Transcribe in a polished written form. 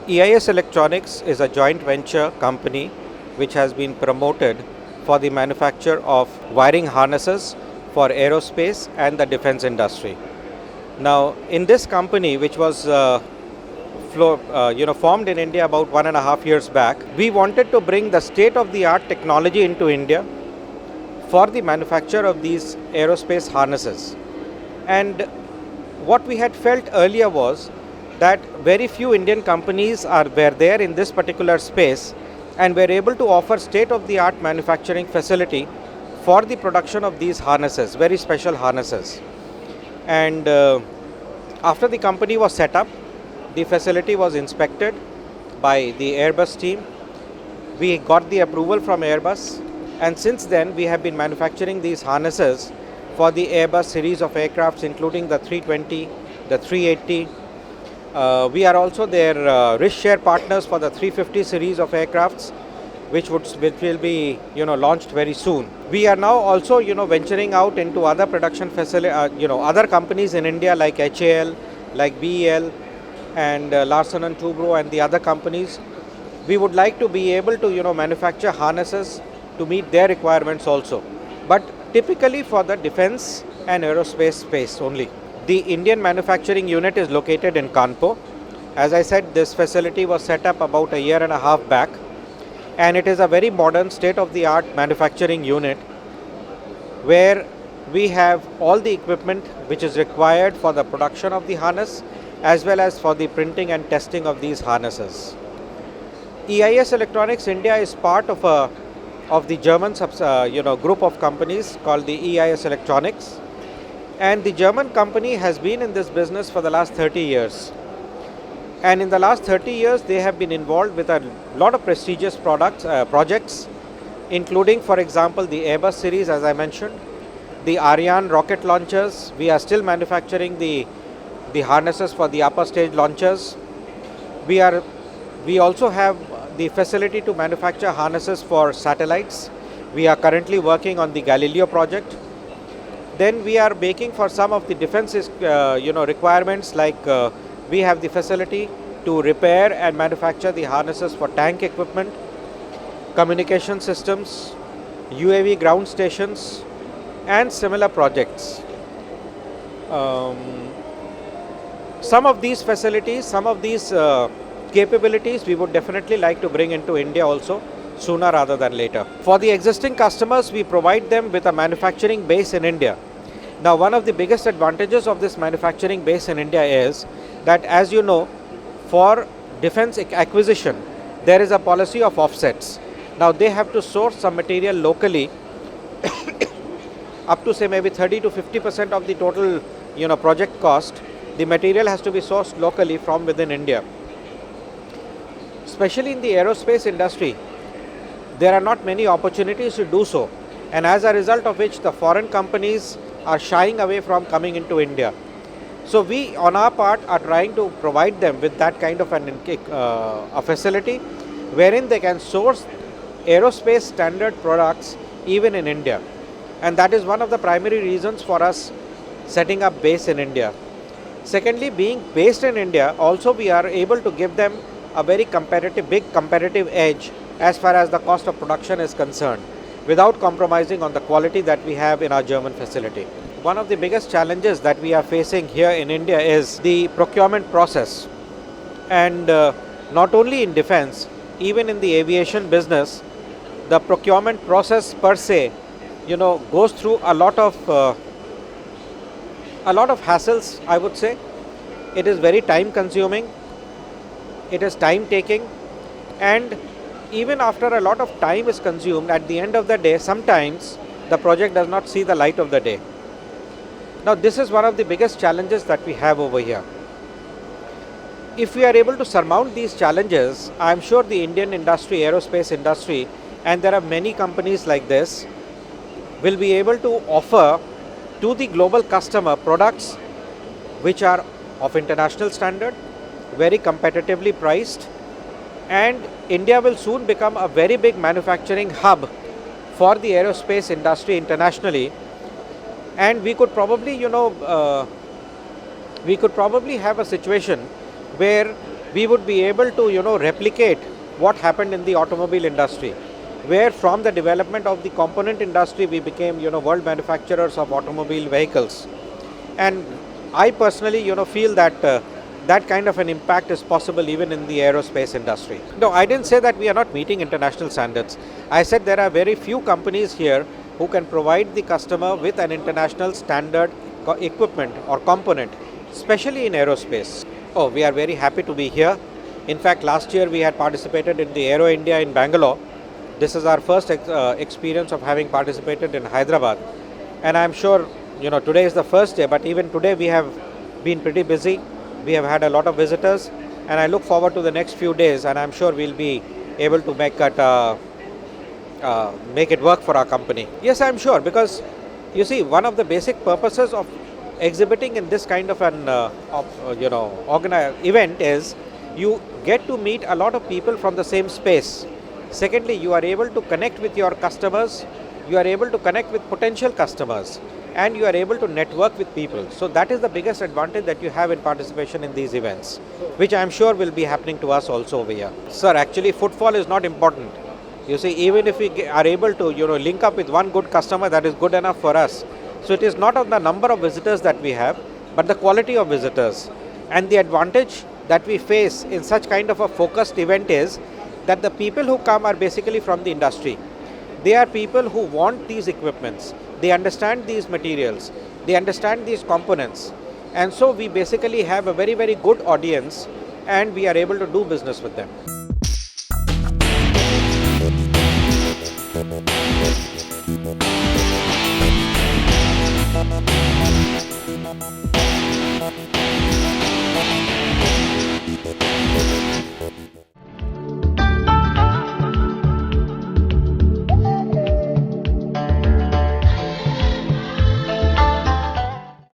EIS Electronics is a joint venture company which has been promoted for the manufacture of wiring harnesses for aerospace and the defense industry. Now, in this company, which was formed in India about 1.5 years back, we wanted to bring the state-of-the-art technology into India for the manufacture of these aerospace harnesses. And what we had felt earlier was that very few Indian companies were there in this particular space and were able to offer state-of-the-art manufacturing facility for the production of these harnesses, very special harnesses. And after the company was set up, the facility was inspected by the Airbus team. We got the approval from Airbus, and since then we have been manufacturing these harnesses for the Airbus series of aircrafts, including the 320, the 380. We are also their risk share partners for the 350 series of aircrafts, which will be launched very soon. We are now also venturing out into other production facility, other companies in India like HAL, like BEL, and Larsen and Toubro and the other companies. We would like to be able to manufacture harnesses to meet their requirements also, but typically for the defense and aerospace space only. The Indian manufacturing unit is located in Kanpur. As I said, this facility was set up about 1.5 years back, and it is a very modern state-of-the-art manufacturing unit where we have all the equipment which is required for the production of the harness as well as for the printing and testing of these harnesses. EIS Electronics India is part of the German group of companies called the EIS Electronics, and the German company has been in this business for the last 30 years. And in the last 30 years, they have been involved with a lot of prestigious projects, including, for example, the Airbus series, as I mentioned, the Ariane rocket launchers. We are still manufacturing the harnesses for the upper stage launchers. We also have the facility to manufacture harnesses for satellites. We are currently working on the Galileo project. Then we are making for some of the defense requirements, like we have the facility to repair and manufacture the harnesses for tank equipment, communication systems, UAV ground stations, and similar projects. Some of these facilities, some of these capabilities we would definitely like to bring into India also sooner rather than later. For the existing customers, we provide them with a manufacturing base in India. Now, one of the biggest advantages of this manufacturing base in India is that, as you know, for defense acquisition, there is a policy of offsets. Now, they have to source some material locally up to say maybe 30 to 50% of the total project cost. The material has to be sourced locally from within India. Especially in the aerospace industry, there are not many opportunities to do so, and as a result of which the foreign companies are shying away from coming into India. So we, on our part, are trying to provide them with that kind of a facility wherein they can source aerospace standard products even in India. And that is one of the primary reasons for us setting up base in India. Secondly, being based in India, also we are able to give them a very big competitive edge as far as the cost of production is concerned, without compromising on the quality that we have in our German facility. One of the biggest challenges that we are facing here in India is the procurement process. And not only in defense, even in the aviation business, the procurement process per se, goes through a lot of hassles, I would say. It is very time consuming. It is time taking, and even after a lot of time is consumed, at the end of the day, sometimes the project does not see the light of the day. Now, this is one of the biggest challenges that we have over here. If we are able to surmount these challenges, I am sure the Indian industry, aerospace industry, and there are many companies like this, will be able to offer to the global customer products which are of international standard, very competitively priced, and India will soon become a very big manufacturing hub for the aerospace industry internationally. And we could probably, have a situation where we would be able to replicate what happened in the automobile industry, where from the development of the component industry we became world manufacturers of automobile vehicles. And I personally feel that that kind of an impact is possible even in the aerospace industry. No, I didn't say that we are not meeting international standards. I said there are very few companies here who can provide the customer with an international standard equipment or component, especially in aerospace. Oh, we are very happy to be here. In fact, last year we had participated in the Aero India in Bangalore. This is our first experience of having participated in Hyderabad. And I'm sure, today is the first day, but even today we have been pretty busy. We have had a lot of visitors, and I look forward to the next few days, and I'm sure we'll be able to make it work for our company. Yes, I'm sure, because you see, one of the basic purposes of exhibiting in this kind of an event is you get to meet a lot of people from the same space. Secondly, you are able to connect with your customers, you are able to connect with potential customers, and you are able to network with people. So that is the biggest advantage that you have in participation in these events, which I am sure will be happening to us also over here. Sir, actually footfall is not important. You see, even if we are able to link up with one good customer, that is good enough for us. So it is not on the number of visitors that we have, but the quality of visitors. And the advantage that we face in such kind of a focused event is that the people who come are basically from the industry. They are people who want these equipments. They understand these materials. They understand these components. And so we basically have a very, very good audience, and we are able to do business with them.